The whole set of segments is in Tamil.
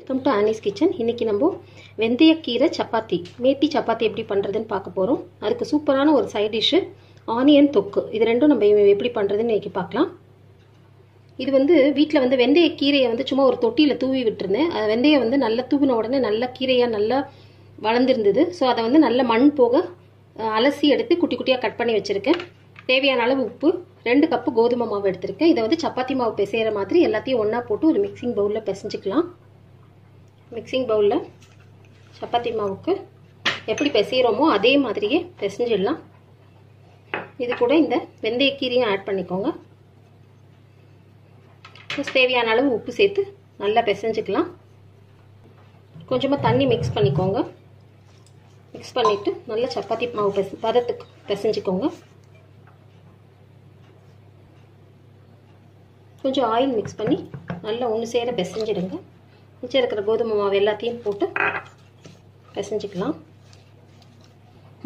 Welcome to Annie's kitchen. இன்றைக்கி நம்ம வெந்தயக்கீரை சப்பாத்தி, மேத்தி சப்பாத்தி எப்படி பண்ணுறதுன்னு பார்க்க போகிறோம். அதுக்கு சூப்பரான ஒரு சைட் டிஷ்ஷு ஆனியன் தொக்கு. இது ரெண்டும் நம்ம எப்படி பண்ணுறதுன்னு இன்றைக்கி பார்க்கலாம். இது வீட்டில் வெந்தயக்கீரையை சும்மா ஒரு தொட்டியில் தூவி விட்டுருந்தேன். வெந்தயம் நல்லா தூவின உடனே நல்லா கீரையாக நல்லா வளர்ந்துருந்தது. ஸோ அதை நல்ல மண் போக அலசி எடுத்து குட்டி குட்டியாக கட் பண்ணி வச்சுருக்கேன். தேவையான அளவு உப்பு, 2 கப்பு கோதுமை மாவு எடுத்திருக்கேன். இதை சப்பாத்தி மாவு பிசைகிற மாதிரி எல்லாத்தையும் ஒன்றா போட்டு ஒரு மிக்சிங் பவுலில் பிசைஞ்சிக்கலாம். மிக்சிங் பவுலில் சப்பாத்தி மாவுக்கு எப்படி பிசைகிறோமோ அதே மாதிரியே பிசைஞ்சிடலாம். இது கூட இந்த வெந்தயக்கீரையும் ஆட் பண்ணிக்கோங்க. தேவையான அளவு உப்பு சேர்த்து நல்லா பிசைஞ்சிக்கலாம். கொஞ்சமாக தண்ணி மிக்ஸ் பண்ணிக்கோங்க. மிக்ஸ் பண்ணிவிட்டு நல்லா சப்பாத்தி மாவு பதத்துக்கு பிசைஞ்சிக்கோங்க. கொஞ்சம் ஆயில் மிக்ஸ் பண்ணி நல்லா ஒன்று சேர பிசைஞ்சிடுங்க. மிச்சம் இருக்கிற கோதுமை மாவு எல்லாத்தையும் போட்டு பிசைஞ்சிக்கலாம்.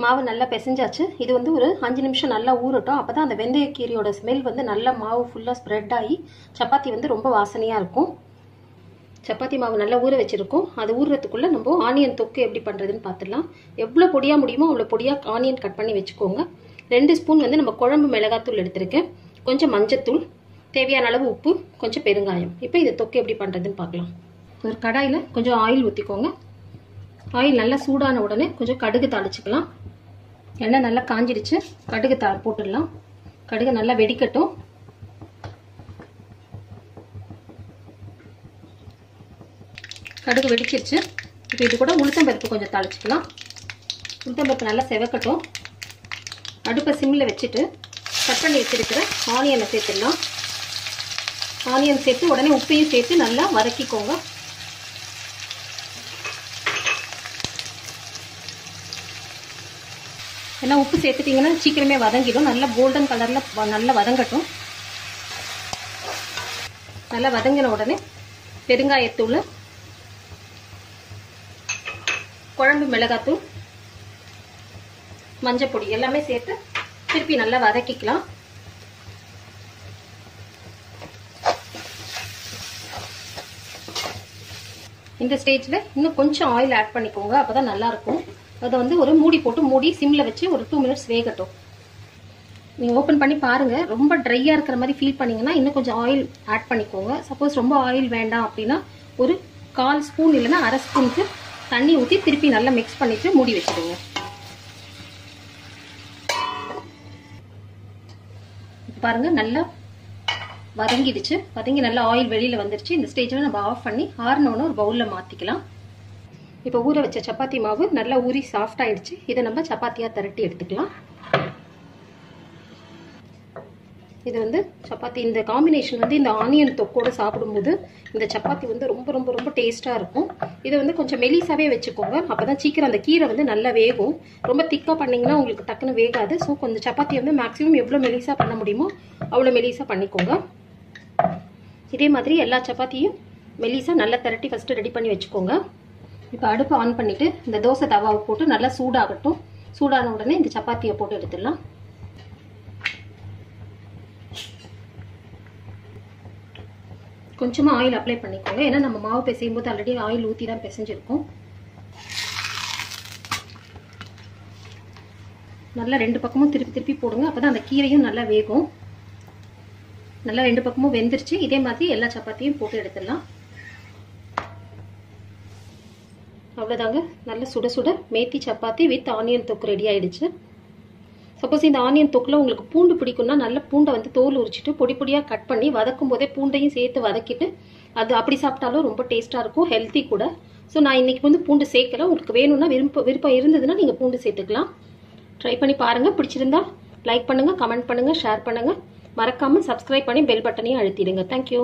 மாவு நல்லா பிசைஞ்சாச்சு. இது ஒரு 5 நிமிஷம் நல்லா ஊறட்டும். அப்போ தான் அந்த வெந்தயக்கீரையோட ஸ்மெல் நல்லா மாவு ஃபுல்லாக ஸ்ப்ரெட் ஆகி சப்பாத்தி ரொம்ப வாசனையாக இருக்கும். சப்பாத்தி மாவு நல்லா ஊற வச்சுருக்கோம். அது ஊறுறதுக்குள்ளே நம்ம ஆனியன் தொக்கு எப்படி பண்ணுறதுன்னு பார்த்துடலாம். எவ்வளோ பொடியாக முடியுமோ அவ்வளோ பொடியாக ஆனியன் கட் பண்ணி வச்சுக்கோங்க. 2 ஸ்பூன் நம்ம குழம்பு மிளகாத்தூள் எடுத்திருக்கேன். கொஞ்சம் மஞ்சத்தூள், தேவையான அளவு உப்பு, கொஞ்சம் பெருங்காயம். இப்போ இது தொக்கு எப்படி பண்ணுறதுன்னு பார்க்கலாம். ஒரு கடாயில் கொஞ்சம் ஆயில் ஊற்றிக்கோங்க. ஆயில் நல்லா சூடான உடனே கொஞ்சம் கடுகு தாளிச்சிக்கலாம். எண்ணெய் நல்லா காஞ்சிடுச்சு. கடுகு போட்டுடலாம். கடுகு நல்லா வெடிக்கட்டும். கடுகு வெடிச்சிருச்சு. இப்போ இது கூட உளுத்தம்பருப்பு கொஞ்சம் தாளிச்சிக்கலாம். உளுத்தம்பருப்பு நல்லா செவக்கட்டும். அடுப்பை சிம்மில் வச்சுட்டு கட் பண்ணி வச்சிருக்கிற ஆனியனை சேர்த்துடலாம். ஆனியன் சேர்த்து உடனே உப்பையும் சேர்த்து நல்லா வதக்கிக்கோங்க. ஏன்னா உப்பு சேர்த்துட்டிங்கன்னா சீக்கிரமே வதங்கிடும். நல்லா கோல்டன் கலரில் நல்லா வதங்கட்டும். நல்லா வதங்கின உடனே பெருங்காயத்தூள், குழம்பு மிளகாத்தூள், மஞ்சப்பொடி எல்லாமே சேர்த்து திருப்பி நல்லா வதக்கிக்கலாம். இந்த ஸ்டேஜில் இன்னும் கொஞ்சம் ஆயில் ஆட் பண்ணிக்கோங்க. அப்போ தான் நல்லாயிருக்கும். அதை ஒரு மூடி போட்டு மூடி சிம்மில் வச்சு ஒரு 2 மினிட்ஸ் வேகட்டும். நீங்கள் ஓப்பன் பண்ணி பாருங்கள். ரொம்ப ட்ரையாக இருக்கிற மாதிரி ஃபீல் பண்ணிங்கன்னா இன்னும் கொஞ்சம் ஆயில் ஆட் பண்ணிக்கோங்க. சப்போஸ் ரொம்ப ஆயில் வேண்டாம் அப்படின்னா ஒரு 1/4 ஸ்பூன் இல்லைன்னா 1/2 ஸ்பூனுக்கு தண்ணி ஊற்றி திருப்பி நல்லா மிக்ஸ் பண்ணிவிட்டு மூடி வச்சுடுங்க. பாருங்கள் நல்லா வதங்கிடுச்சு. வதங்கி நல்லா ஆயில் வெளியில் வந்துருச்சு. இந்த ஸ்டேஜில் நம்ம ஆஃப் பண்ணி ஆறுனோன்னு ஒரு பவுலில் மாற்றிக்கலாம். இப்போ ஊற வச்ச சப்பாத்தி மாவு நல்லா ஊறி சாஃப்ட் ஆயிடுச்சு. இதை நம்ம சப்பாத்தியாக திரட்டி எடுத்துக்கலாம். இது சப்பாத்தி இந்த காம்பினேஷன் இந்த ஆனியன் தொக்கோடு சாப்பிடும்போது இந்த சப்பாத்தி ரொம்ப ரொம்ப ரொம்ப டேஸ்ட்டாக இருக்கும். இதை கொஞ்சம் மெலிசாவே வச்சுக்கோங்க. அப்போ தான் சீக்கிரம் அந்த கீரை நல்லா வேகும். ரொம்ப திக்காக பண்ணிங்கன்னா உங்களுக்கு டக்குன்னு வேகாது. ஸோ கொஞ்சம் சப்பாத்தி மேக்ஸிமம் எவ்வளோ மெலிசாக பண்ண முடியுமோ அவ்வளோ மெலிசாக பண்ணிக்கோங்க. இதே மாதிரி எல்லா சப்பாத்தியும் மெலிசாக நல்லா திரட்டி ஃபஸ்ட்டு ரெடி பண்ணி வச்சுக்கோங்க. இப்போ அடுப்பு ஆன் பண்ணிவிட்டு இந்த தோசை தவாவை போட்டு நல்லா சூடாகட்டும். சூடான உடனே இந்த சப்பாத்தியை போட்டு எடுத்துடலாம். கொஞ்சமாக ஆயில் அப்ளை பண்ணிக்கோங்க. ஏன்னா நம்ம மாவு பிசையும் போது ஆல்ரெடி ஆயில் ஊற்றி தான் பிசைஞ்சிருக்கோம். நல்லா 2 பக்கமும் திருப்பி திருப்பி போடுங்க. அப்போ தான் அந்த கீரையும் நல்லா வேகும். நல்லா 2 பக்கமும் வெந்துருச்சு. இதே மாதிரி எல்லா சப்பாத்தியும் போட்டு எடுத்துடலாம். அவ்வளோதாங்க. நல்ல சுட சுட மேத்தி சப்பாத்தி வித் ஆனியன் தொக்கு ரெடி ஆயிடுச்சு. சப்போஸ் இந்த ஆனியன் தொக்கில் உங்களுக்கு பூண்டு பிடிக்கும்னா நல்ல பூண்டை தோல் உரிச்சிட்டு பொடி பொடியாக கட் பண்ணி வதக்கும் போதே பூண்டையும் சேர்த்து வதக்கிட்டு அது அப்படி சாப்பிட்டாலும் ரொம்ப டேஸ்ட்டாக இருக்கும். ஹெல்த்தி கூட. ஸோ நான் இன்னைக்கு பூண்டு சேர்க்கல. உங்களுக்கு வேணும்னா விருப்பம் இருந்ததுன்னா நீங்கள் பூண்டு சேர்த்துக்கலாம். ட்ரை பண்ணி பாருங்கள். பிடிச்சிருந்தா லைக் பண்ணுங்கள், கமெண்ட் பண்ணுங்கள், ஷேர் பண்ணுங்கள். மறக்காமல் சப்ஸ்கிரைப் பண்ணி பெல் பட்டனையும் அழுத்திடுங்க. தேங்க்யூ.